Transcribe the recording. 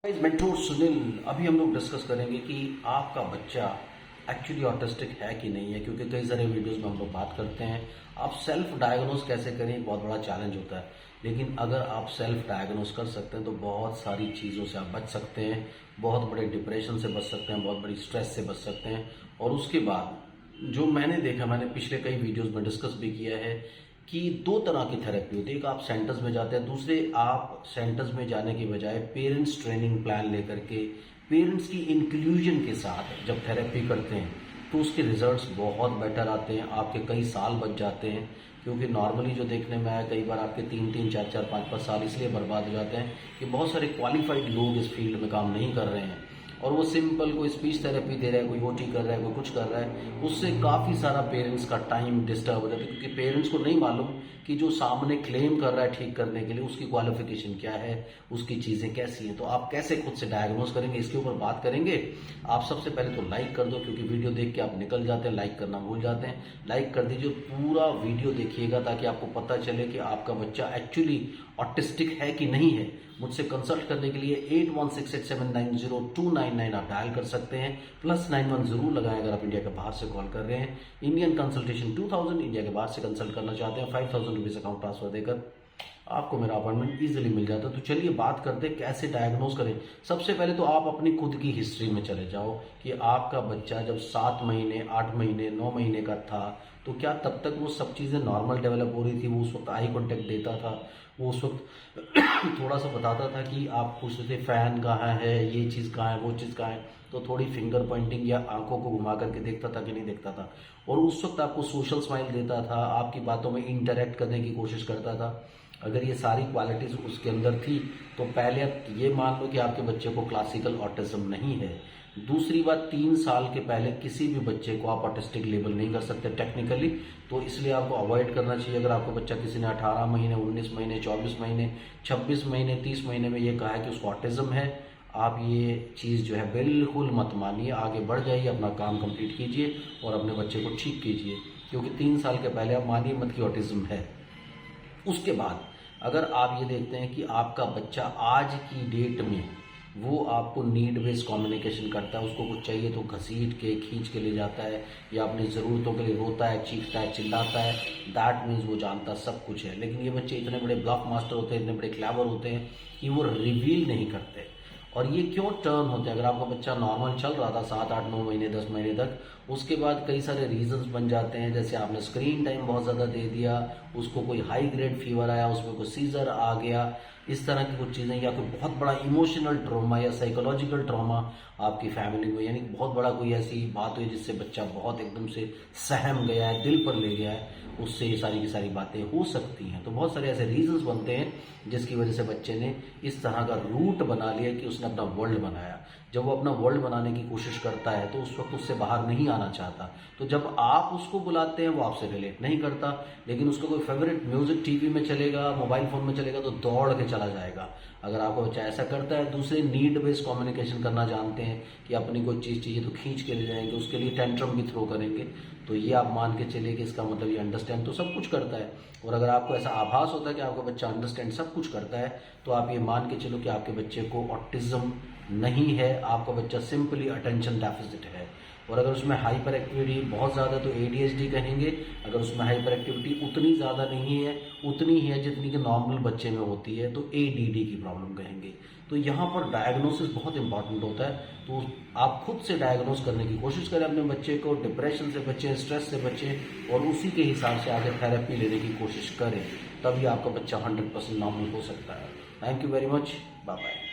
Mentor Sunil, अभी हम लोग डिस्कस करेंगे कि आपका बच्चा एक्चुअली ऑटिस्टिक है कि नहीं है, क्योंकि कई सारे वीडियोस में हम लोग बात करते हैं आप सेल्फ डायग्नोस कैसे करें, बहुत बड़ा चैलेंज होता है। लेकिन अगर आप सेल्फ डायग्नोस कर सकते हैं तो बहुत सारी चीज़ों से आप बच सकते हैं, बहुत बड़े डिप्रेशन से बच सकते हैं, बहुत बड़ी स्ट्रेस से बच सकते हैं। और उसके बाद जो मैंने देखा, मैंने पिछले कई वीडियोस में डिस्कस भी किया है कि दो तरह की थेरेपी होती है। एक आप सेंटर्स में जाते हैं, दूसरे आप सेंटर्स में जाने की बजाय पेरेंट्स ट्रेनिंग प्लान लेकर के पेरेंट्स की इंक्लूजन के साथ जब थेरेपी करते हैं तो उसके रिजल्ट्स बहुत बेटर आते हैं, आपके कई साल बच जाते हैं। क्योंकि नॉर्मली जो देखने में आया, कई बार आपके 3-3, 4-4, 5-5 साल इसलिए बर्बाद हो जाते हैं कि बहुत सारे क्वालिफाइड लोग इस फील्ड में काम नहीं कर रहे हैं और वो सिंपल कोई स्पीच थेरेपी दे रहा है, कोई ओटी कर रहा है, कोई कुछ कर रहा है, उससे काफ़ी सारा पेरेंट्स का टाइम डिस्टर्ब हो जाता है। क्योंकि पेरेंट्स को नहीं मालूम कि जो सामने क्लेम कर रहा है ठीक करने के लिए उसकी क्वालिफिकेशन क्या है, उसकी चीज़ें कैसी हैं। तो आप कैसे खुद से डायग्नोस करेंगे, इसके ऊपर बात करेंगे। आप सबसे पहले तो लाइक कर दो, क्योंकि वीडियो देख के आप निकल जाते हैं, लाइक करना भूल जाते हैं। लाइक कर दीजिए, पूरा वीडियो देखिएगा ताकि आपको पता चले कि आपका बच्चा एक्चुअली ऑटिस्टिक है कि नहीं है। मुझसे कंसल्ट करने के लिए 8168790299 आप डायल कर सकते हैं। +91 जरूर लगाएं अगर आप इंडिया के बाहर से कॉल कर रहे हैं। इंडियन कंसल्टेशन 2000, इंडिया के बाहर से कंसल्ट करना चाहते हैं 5000 रुपीज अकाउंट ट्रांसफर देकर आपको मेरा अपॉइंटमेंट इजीली मिल जाता है। तो चलिए बात करते हैं कैसे डायग्नोज करें। सबसे पहले तो आप अपनी खुद की हिस्ट्री में चले जाओ कि आपका बच्चा जब 7 महीने, 8 महीने, 9 महीने का था तो क्या तब तक वो सब चीज़ें नॉर्मल डेवलप हो रही थी, वो उस वक्त आई कांटेक्ट देता था, वो उस वक्त थोड़ा सा बताता था कि आप पूछते थे फैन कहाँ है, ये चीज़ कहाँ है, वो चीज़ कहाँ है, तो थोड़ी फिंगर पॉइंटिंग या आंखों को घुमा करके देखता था कि नहीं देखता था। और उस वक्त आपको सोशल स्माइल देता था, आपकी बातों में इंटरेक्ट करने की कोशिश करता था। अगर ये सारी क्वालिटीज उसके अंदर थी तो पहले आप ये मान लो कि आपके बच्चे को क्लासिकल ऑटिज्म नहीं है। दूसरी बात, 3 साल के पहले किसी भी बच्चे को आप ऑटिस्टिक लेबल नहीं कर सकते टेक्निकली, तो इसलिए आपको अवॉइड करना चाहिए। अगर आपको बच्चा किसी ने 18 महीने, 19 महीने, 24 महीने, 26 महीने, 30 महीने में ये कहा है कि उसको ऑटिज्म है, आप ये चीज़ जो है बिल्कुल मत मानिए। आगे बढ़ जाइए, अपना काम कंप्लीट कीजिए और अपने बच्चे को ठीक कीजिए, क्योंकि 3 साल के पहले आप मानिए मत कि ऑटिज्म है। उसके बाद अगर आप ये देखते हैं कि आपका बच्चा आज की डेट में वो आपको नीड बेस्ड कम्युनिकेशन करता है, उसको कुछ चाहिए तो घसीट के खींच के ले जाता है, या अपनी ज़रूरतों के लिए रोता है, चीखता है, चिल्लाता है, दैट मीन्स वो जानता सब कुछ है। लेकिन ये बच्चे इतने बड़े ब्लफ मास्टर होते हैं, इतने बड़े क्लेवर होते हैं कि वो रिवील नहीं करते। और ये क्यों टर्न होते हैं? अगर आपका बच्चा नॉर्मल चल रहा था 7, 8, 9 महीने, 10 महीने तक, उसके बाद कई सारे रीजंस बन जाते हैं। जैसे आपने स्क्रीन टाइम बहुत ज़्यादा दे दिया, उसको कोई हाई ग्रेड फीवर आया, उसमें कोई सीजर आ गया, इस तरह की कुछ चीज़ें, या कोई बहुत बड़ा इमोशनल ट्रॉमा या साइकोलॉजिकल ट्रॉमा आपकी फैमिली में, यानी बहुत बड़ा कोई ऐसी बात हुई जिससे बच्चा बहुत एकदम से सहम गया है, दिल पर ले गया है, उससे ये सारी की सारी बातें हो सकती हैं। तो बहुत सारे ऐसे रीजंस बनते हैं जिसकी वजह से बच्चे ने इस तरह का रूट बना लिया कि उसने अपना वर्ल्ड बनाया। जब वो अपना वर्ल्ड बनाने की कोशिश करता है तो उस वक्त उससे बाहर नहीं आना चाहता। तो जब आप उसको बुलाते हैं वो आपसे रिलेट नहीं करता, लेकिन उसका कोई फेवरेट म्यूजिक टीवी में चलेगा, मोबाइल फोन में चलेगा तो दौड़ के चला जाएगा। अगर आपका बच्चा ऐसा करता है, दूसरे नीड बेस्ड कम्युनिकेशन करना जानते हैं कि अपनी कोई चीज़ चाहिए तो खींच के ले जाएंगे, उसके लिए टेंट्रम भी थ्रो करेंगे, तो ये आप मान के चलिए कि इसका मतलब ये अंडरस्टैंड तो सब कुछ करता है। और अगर आपको ऐसा आभास होता है कि आपका बच्चा अंडरस्टैंड सब कुछ करता है, तो आप ये मान के चलो कि आपके बच्चे को ऑटिज्म नहीं है, आपका बच्चा सिंपली अटेंशन डेफिसिट है। और अगर उसमें हाइपर एक्टिविटी बहुत ज़्यादा तो ADHD कहेंगे। अगर उसमें हाइपर एक्टिविटी उतनी ज़्यादा नहीं है, उतनी ही है जितनी कि नॉर्मल बच्चे में होती है, तो ADD की प्रॉब्लम कहेंगे। तो यहाँ पर डायग्नोसिस बहुत इंपॉर्टेंट होता है। तो आप खुद से डायग्नोस करने की कोशिश करें अपने बच्चे को, डिप्रेशन से बचें, स्ट्रेस से बचें, और उसी के हिसाब से आगे थेरेपी लेने की कोशिश करें, तभी आपका बच्चा 100% नॉर्मल हो सकता है। Thank you very much, bye bye.